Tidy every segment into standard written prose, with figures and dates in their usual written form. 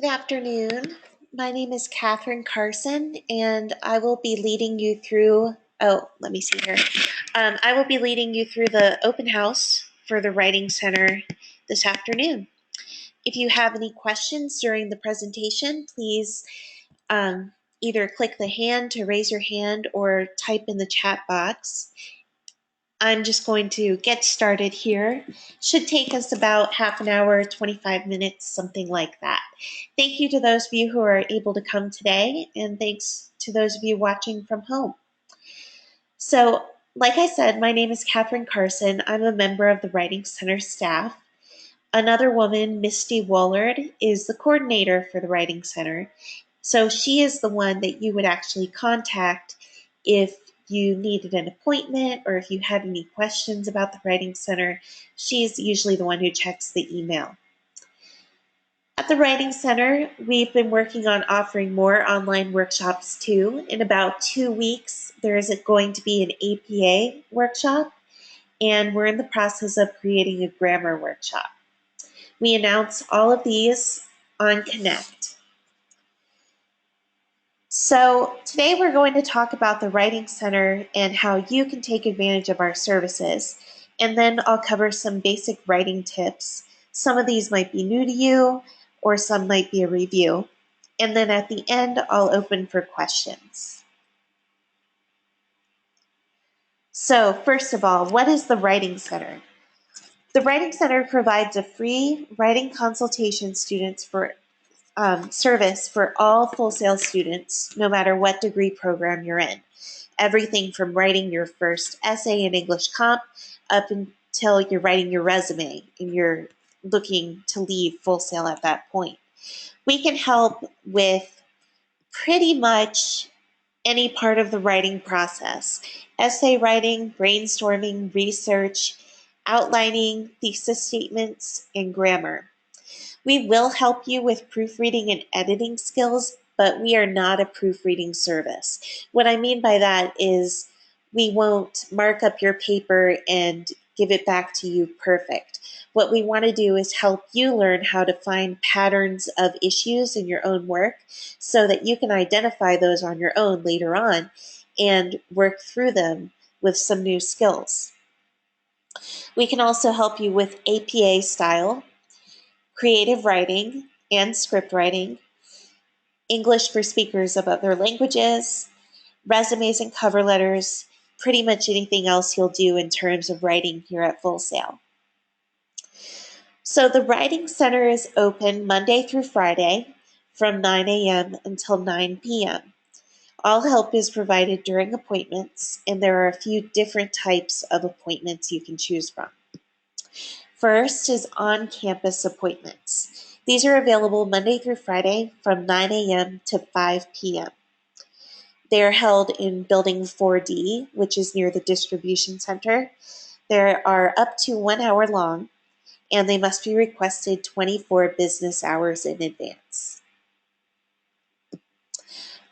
Good afternoon. My name is Catherine Carson, and I will be leading you through. Oh, let me see here. I will be leading you through the open house for the Writing Center this afternoon. If you have any questions during the presentation, please either click the hand to raise your hand or type in the chat box. I'm just going to get started here. Should take us about half an hour, 25 minutes, something like that. Thank you to those of you who are able to come today, and thanks to those of you watching from home. So, like I said, my name is Catherine Carson. I'm a member of the Writing Center staff. Another woman, Misty Woolard, is the coordinator for the Writing Center. So she is the one that you would actually contact if you needed an appointment or if you had any questions about the Writing Center. She's usually the one who checks the email. At the Writing Center, we've been working on offering more online workshops too. In about 2 weeks, there is going to be an APA workshop, and we're in the process of creating a grammar workshop. We announce all of these on Connect. So today we're going to talk about the Writing Center and how you can take advantage of our services. And then I'll cover some basic writing tips. Some of these might be new to you, or some might be a review. And then at the end, I'll open for questions. So first of all, what is the Writing Center? The Writing Center provides a free writing consultation service for all Full Sail students, no matter what degree program you're in. Everything from writing your first essay in English Comp up until you're writing your resume and you're looking to leave Full Sail at that point. We can help with pretty much any part of the writing process: essay writing, brainstorming, research, outlining, thesis statements, and grammar. We will help you with proofreading and editing skills, but we are not a proofreading service. What I mean by that is we won't mark up your paper and give it back to you perfect. What we want to do is help you learn how to find patterns of issues in your own work so that you can identify those on your own later on and work through them with some new skills. We can also help you with APA style, creative writing and script writing, English for speakers of other languages, resumes and cover letters, pretty much anything else you'll do in terms of writing here at Full Sail. So the Writing Center is open Monday through Friday from 9 a.m. until 9 p.m. All help is provided during appointments, and there are a few different types of appointments you can choose from. First is on-campus appointments. These are available Monday through Friday from 9 a.m. to 5 p.m. They are held in Building 4D, which is near the distribution center. They are up to 1 hour long, and they must be requested 24 business hours in advance.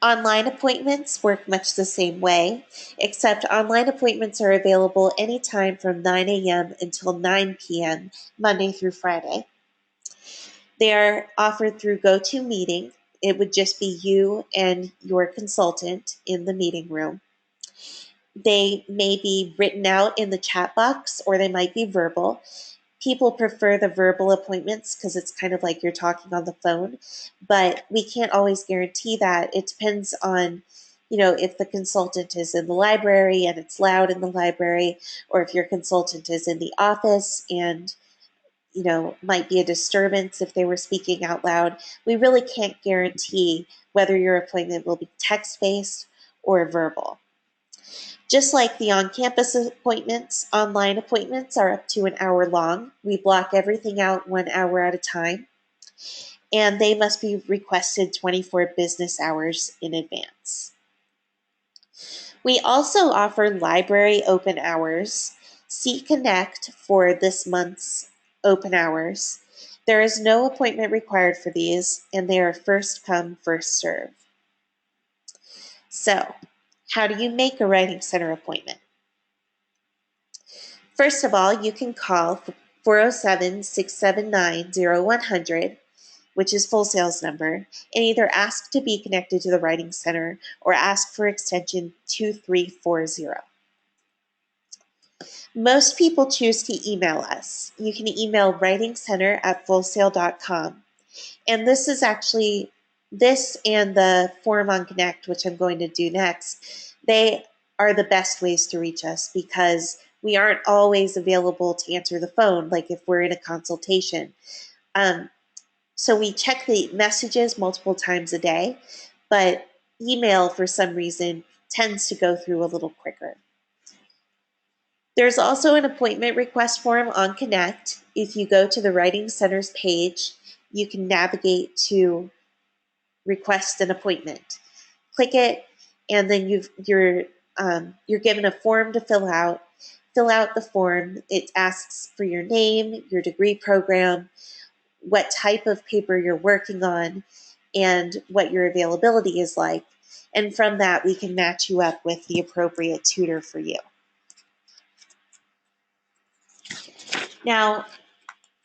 Online appointments work much the same way, except online appointments are available anytime from 9 a.m. until 9 p.m., Monday through Friday. They are offered through GoToMeeting. It would just be you and your consultant in the meeting room. They may be written out in the chat box, or they might be verbal. People prefer the verbal appointments because it's kind of like you're talking on the phone, but we can't always guarantee that. It depends on, if the consultant is in the library and it's loud in the library, or if your consultant is in the office and might be a disturbance if they were speaking out loud. We really can't guarantee whether your appointment will be text-based or verbal. Just like the on-campus appointments, online appointments are up to 1 hour long. We block everything out 1 hour at a time, and they must be requested 24 business hours in advance. We also offer library open hours. See Connect for this month's open hours. There is no appointment required for these, and they are first come, first serve. So, how do you make a Writing Center appointment? First of all, you can call 407-679-0100. which is Full Sail's number, and either ask to be connected to the Writing Center or ask for extension 2340. Most people choose to email us. You can email writingcenter@fullsail.com. And this is actually, this and the form on Connect, which I'm going to do next, they are the best ways to reach us because we aren't always available to answer the phone, like if we're in a consultation. So we check the messages multiple times a day, but email, for some reason, tends to go through a little quicker. There's also an appointment request form on Connect. If you go to the Writing Center's page, you can navigate to request an appointment. Click it, and then you're given a form to fill out. Fill out the form. It asks for your name, your degree program, what type of paper you're working on, and what your availability is like. And from that, we can match you up with the appropriate tutor for you. Now,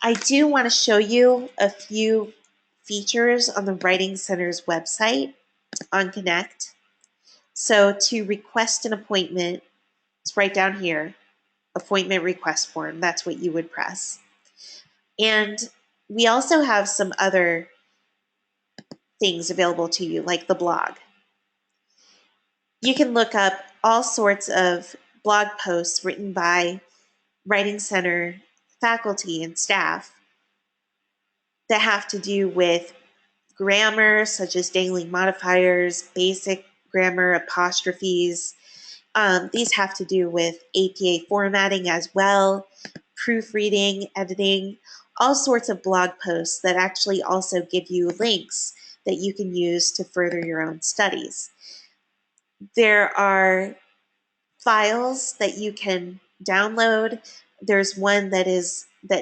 I do want to show you a few features on the Writing Center's website on Connect. So to request an appointment, it's right down here, appointment request form. That's what you would press. And we also have some other things available to you, like the blog. You can look up all sorts of blog posts written by Writing Center faculty and staff that have to do with grammar, such as dangling modifiers, basic grammar, apostrophes. These have to do with APA formatting as well, proofreading, editing, all sorts of blog posts that actually also give you links that you can use to further your own studies. There are files that you can download. There's one that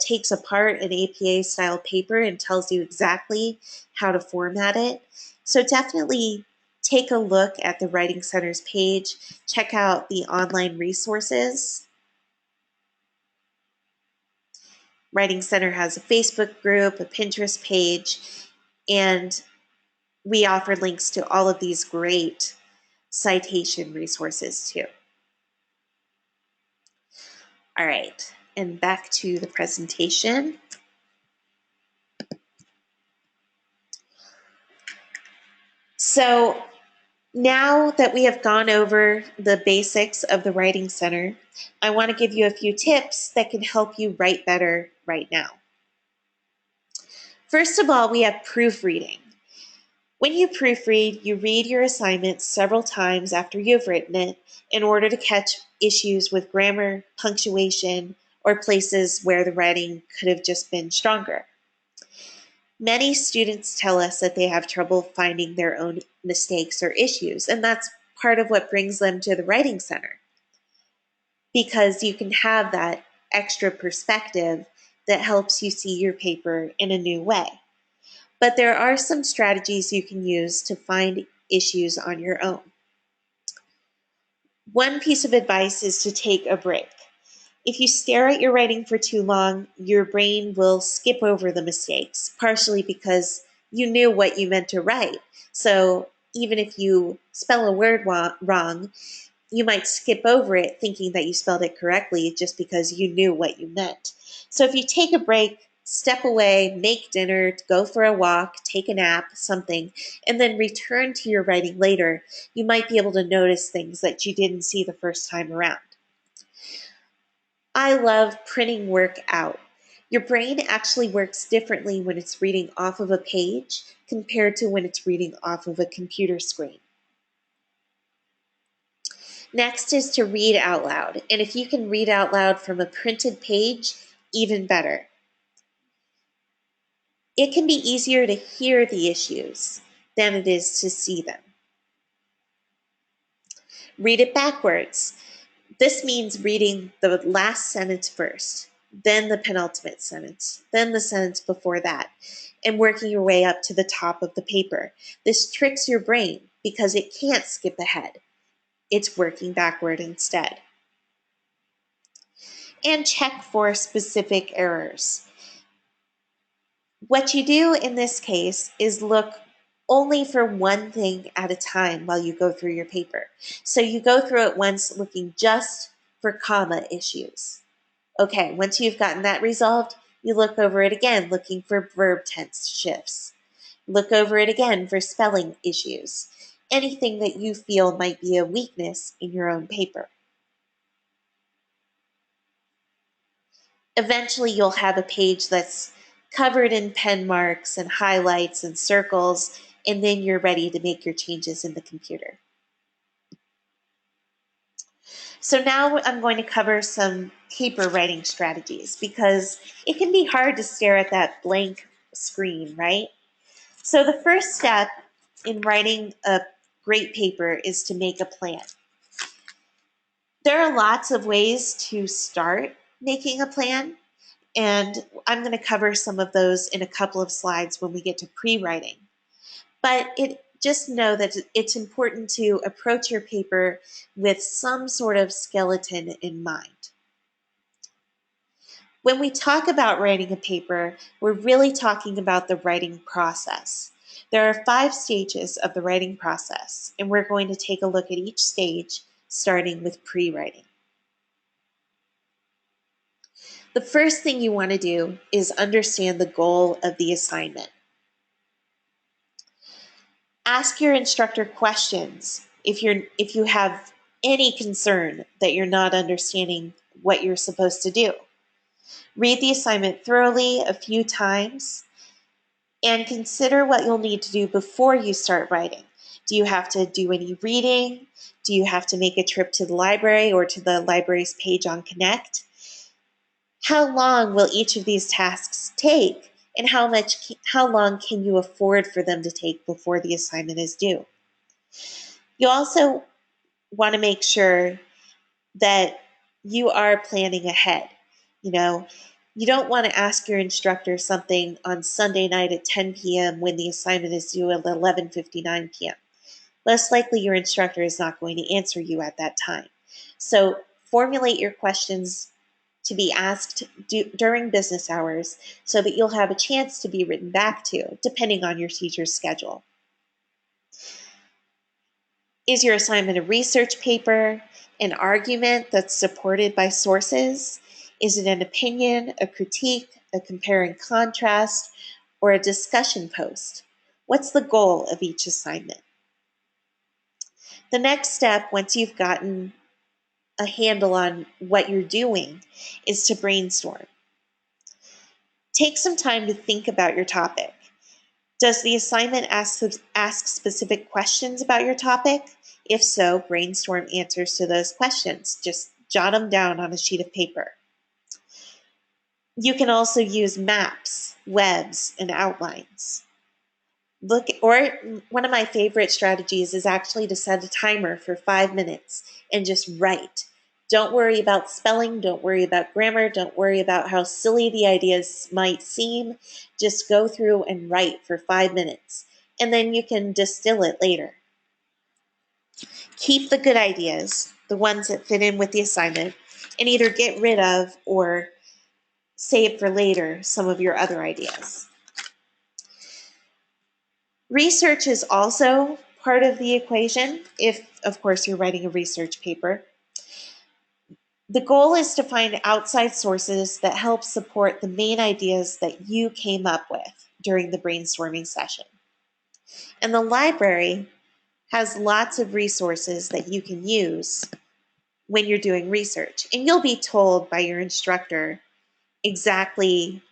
takes apart an APA style paper and tells you exactly how to format it. So definitely take a look at the Writing Center's page. Check out the online resources. Writing Center has a Facebook group, a Pinterest page, and we offer links to all of these great citation resources too. All right, and back to the presentation. So now that we have gone over the basics of the Writing Center, I want to give you a few tips that can help you write better right now. First of all, we have proofreading. When you proofread, you read your assignment several times after you've written it in order to catch issues with grammar, punctuation, or places where the writing could have just been stronger. Many students tell us that they have trouble finding their own mistakes or issues, and that's part of what brings them to the Writing Center, because you can have that extra perspective that helps you see your paper in a new way. But there are some strategies you can use to find issues on your own. One piece of advice is to take a break. If you stare at your writing for too long, your brain will skip over the mistakes, partially because you knew what you meant to write. So even if you spell a word wrong, you might skip over it thinking that you spelled it correctly just because you knew what you meant. So if you take a break, step away, make dinner, go for a walk, take a nap, something, and then return to your writing later, you might be able to notice things that you didn't see the first time around. I love printing work out. Your brain actually works differently when it's reading off of a page compared to when it's reading off of a computer screen. Next is to read out loud. And if you can read out loud from a printed page, even better. It can be easier to hear the issues than it is to see them. Read it backwards. This means reading the last sentence first, then the penultimate sentence, then the sentence before that, and working your way up to the top of the paper. This tricks your brain because it can't skip ahead. It's working backward instead. And check for specific errors. What you do in this case is look only for one thing at a time while you go through your paper. So you go through it once looking just for comma issues. Okay, once you've gotten that resolved, you look over it again looking for verb tense shifts. Look over it again for spelling issues. Anything that you feel might be a weakness in your own paper. Eventually, you'll have a page that's covered in pen marks and highlights and circles, and then you're ready to make your changes in the computer. So now I'm going to cover some paper writing strategies because it can be hard to stare at that blank screen, right? So the first step in writing a great paper is to make a plan. There are lots of ways to start making a plan, and I'm going to cover some of those in a couple of slides when we get to pre-writing. But just know that it's important to approach your paper with some sort of skeleton in mind. When we talk about writing a paper, we're really talking about the writing process. There are 5 stages of the writing process, and we're going to take a look at each stage, starting with pre-writing. The first thing you want to do is understand the goal of the assignment. Ask your instructor questions if you have any concern that you're not understanding what you're supposed to do. Read the assignment thoroughly a few times and consider what you'll need to do before you start writing. Do you have to do any reading? Do you have to make a trip to the library or to the library's page on Connect? How long will each of these tasks take, and how long can you afford for them to take before the assignment is due? You also want to make sure that you are planning ahead. You know, you don't want to ask your instructor something on Sunday night at 10 p.m. when the assignment is due at 11:59 p.m. Less likely your instructor is not going to answer you at that time. So formulate your questions to be asked during business hours so that you'll have a chance to be written back to, depending on your teacher's schedule. Is your assignment a research paper, an argument that's supported by sources? Is it an opinion, a critique, a compare and contrast, or a discussion post? What's the goal of each assignment? The next step, once you've gotten a handle on what you're doing, is to brainstorm. Take some time to think about your topic. Does the assignment ask specific questions about your topic? If so, brainstorm answers to those questions. Just jot them down on a sheet of paper. You can also use maps, webs, and outlines. One of my favorite strategies is actually to set a timer for 5 minutes and just write. Don't worry about spelling, don't worry about grammar, don't worry about how silly the ideas might seem. Just go through and write for 5 minutes, and then you can distill it later. Keep the good ideas, the ones that fit in with the assignment, and either get rid of or save for later some of your other ideas. Research is also part of the equation if, of course, you're writing a research paper. The goal is to find outside sources that help support the main ideas that you came up with during the brainstorming session. And the library has lots of resources that you can use when you're doing research. And you'll be told by your instructor exactly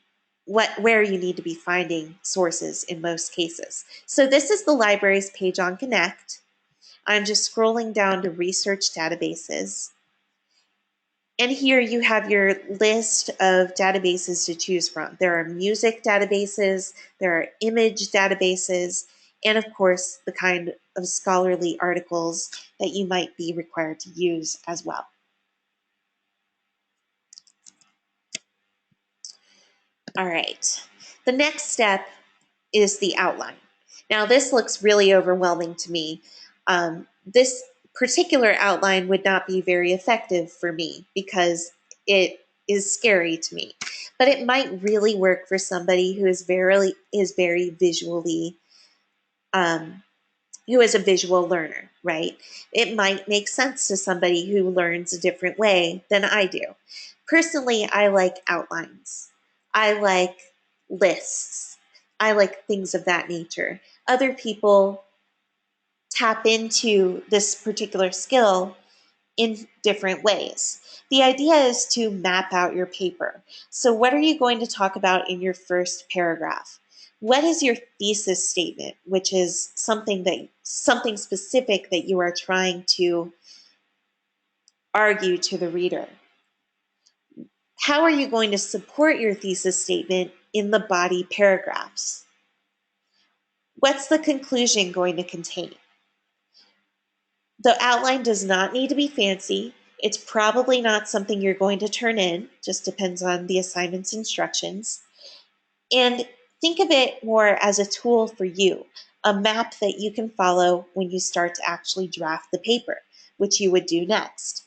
where you need to be finding sources in most cases. So this is the library's page on Connect. I'm just scrolling down to research databases. And here you have your list of databases to choose from. There are music databases, there are image databases, and of course, the kind of scholarly articles that you might be required to use as well. All right, the next step is the outline. Now, this looks really overwhelming to me. This particular outline would not be very effective for me because it is scary to me. but it might really work for somebody who is very visually who is a visual learner, right? It might make sense to somebody who learns a different way than I do. Personally, I like outlines. I like lists. I like things of that nature. Other people tap into this particular skill in different ways. The idea is to map out your paper. So, what are you going to talk about in your first paragraph? What is your thesis statement, which is something specific that you are trying to argue to the reader? How are you going to support your thesis statement in the body paragraphs? What's the conclusion going to contain? The outline does not need to be fancy. It's probably not something you're going to turn in, just depends on the assignment's instructions. And think of it more as a tool for you, a map that you can follow when you start to actually draft the paper, which you would do next.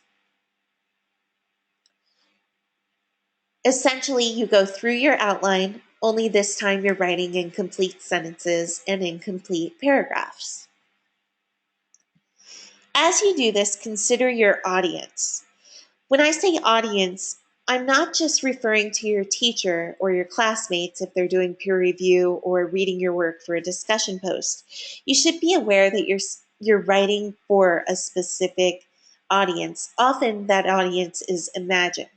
Essentially, you go through your outline, only this time you're writing in complete sentences and incomplete paragraphs. As you do this, consider your audience. When I say audience, I'm not just referring to your teacher or your classmates if they're doing peer review or reading your work for a discussion post. You should be aware that you're writing for a specific audience. Often that audience is imagined.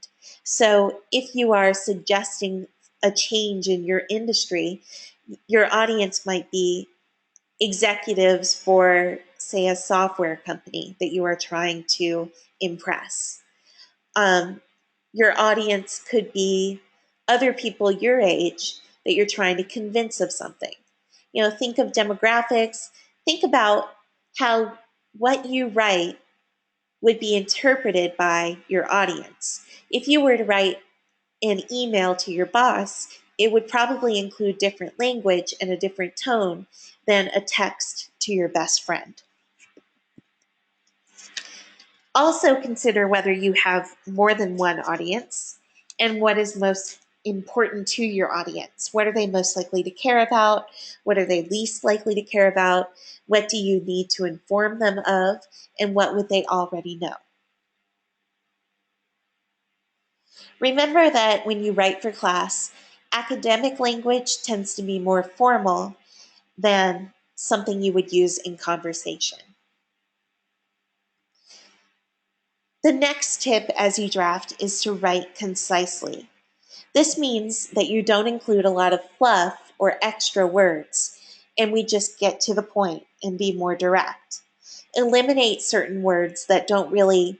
So if you are suggesting a change in your industry, your audience might be executives for, say, a software company that you are trying to impress. Um, your audience could be other people your age that you're trying to convince of something. Think of demographics. Think about how what you write would be interpreted by your audience. If you were to write an email to your boss, it would probably include different language and a different tone than a text to your best friend. Also consider whether you have more than one audience and what is most important to your audience. What are they most likely to care about? What are they least likely to care about? What do you need to inform them of? And what would they already know? Remember that when you write for class, academic language tends to be more formal than something you would use in conversation. The next tip as you draft is to write concisely. This means that you don't include a lot of fluff or extra words, and we just get to the point and be more direct. Eliminate certain words that don't really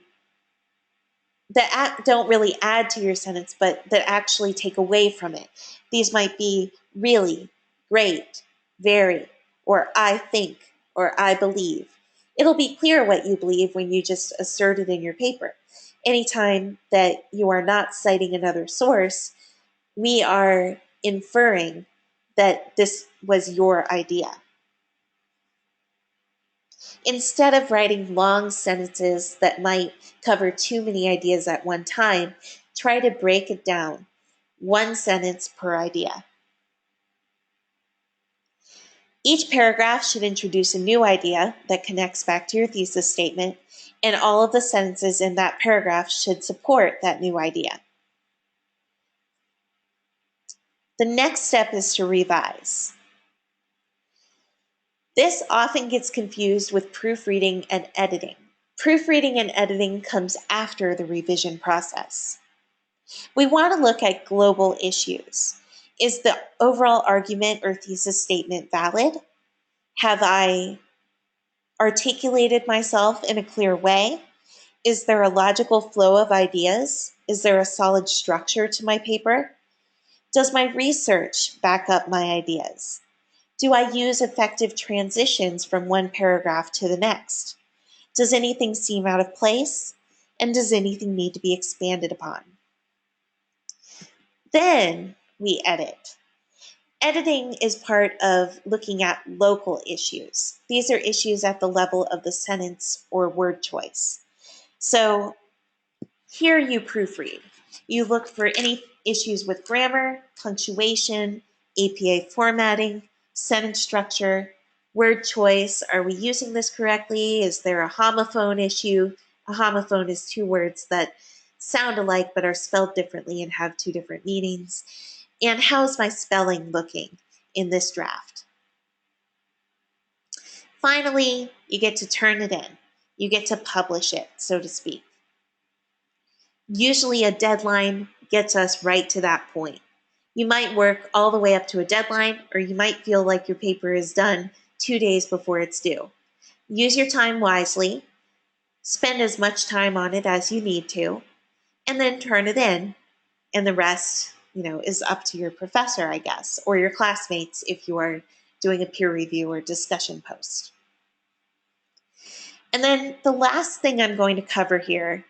add to your sentence, but that actually take away from it. These might be really, great, very, or I think, or I believe. It'll be clear what you believe when you just assert it in your paper. Anytime that you are not citing another source, we are inferring that this was your idea. Instead of writing long sentences that might cover too many ideas at one time, try to break it down, one sentence per idea. Each paragraph should introduce a new idea that connects back to your thesis statement, and all of the sentences in that paragraph should support that new idea. The next step is to revise. This often gets confused with proofreading and editing. Proofreading and editing comes after the revision process. We want to look at global issues. Is the overall argument or thesis statement valid? Have I articulated myself in a clear way? Is there a logical flow of ideas? Is there a solid structure to my paper? Does my research back up my ideas? Do I use effective transitions from one paragraph to the next? Does anything seem out of place? And does anything need to be expanded upon? Then we edit. Editing is part of looking at local issues. These are issues at the level of the sentence or word choice. So here you proofread. You look for any issues with grammar, punctuation, APA formatting, sentence structure, word choice. Are we using this correctly? Is there a homophone issue? A homophone is two words that sound alike but are spelled differently and have two different meanings. And how's my spelling looking in this draft? Finally, you get to turn it in. You get to publish it, so to speak. Usually a deadline gets us right to that point. You might work all the way up to a deadline, or you might feel like your paper is done 2 days before it's due. Use your time wisely, spend as much time on it as you need to, and then turn it in. And the rest, is up to your professor, I guess, or your classmates if you are doing a peer review or discussion post. And then the last thing I'm going to cover here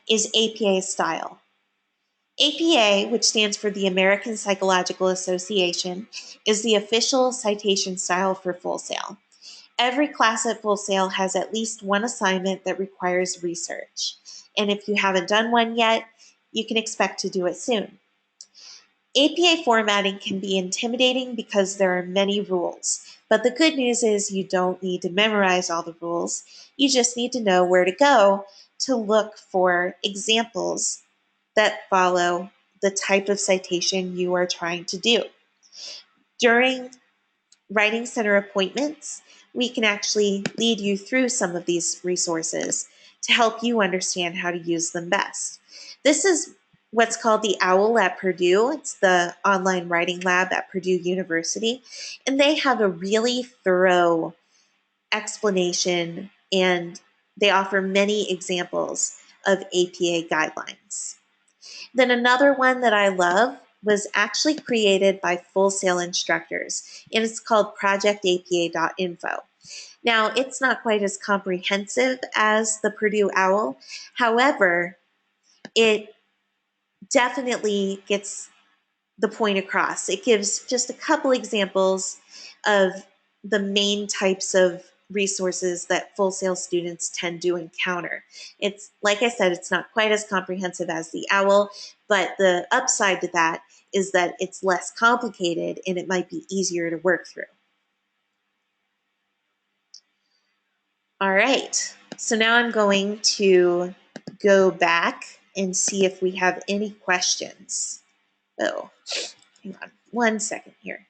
is APA style. APA, which stands for the American Psychological Association, is the official citation style for Full Sail. Every class at Full Sail has at least one assignment that requires research. And if you haven't done one yet, you can expect to do it soon. APA formatting can be intimidating because there are many rules, but the good news is you don't need to memorize all the rules. You just need to know where to go to look for examples that follow the type of citation you are trying to do. During Writing Center appointments, we can actually lead you through some of these resources to help you understand how to use them best. This is what's called the OWL at Purdue. It's the online writing lab at Purdue University, and they have a really thorough explanation and they offer many examples of APA guidelines. Then another one that I love was actually created by Full Sail instructors, and it's called projectapa.info. Now, it's not quite as comprehensive as the Purdue OWL. However, it definitely gets the point across. It gives just a couple examples of the main types of resources that Full Sail students tend to encounter. It's, like I said, it's not quite as comprehensive as the OWL, but the upside to that is that it's less complicated and it might be easier to work through. All right, so now I'm going to go back and see if we have any questions. Oh, hang on 1 second here.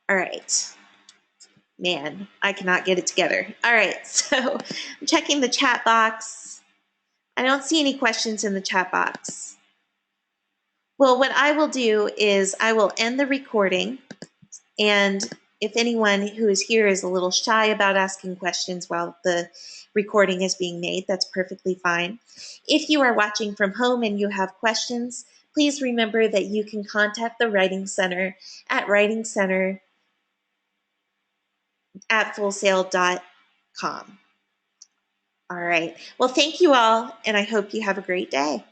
All right. Man, I cannot get it together. All right, so I'm checking the chat box. I don't see any questions in the chat box. Well, what I will do is I will end the recording, and if anyone who is here is a little shy about asking questions while the recording is being made, that's perfectly fine. If you are watching from home and you have questions, please remember that you can contact the Writing Center at writingcenter@fullsail.com. All right. Well, thank you all, and I hope you have a great day.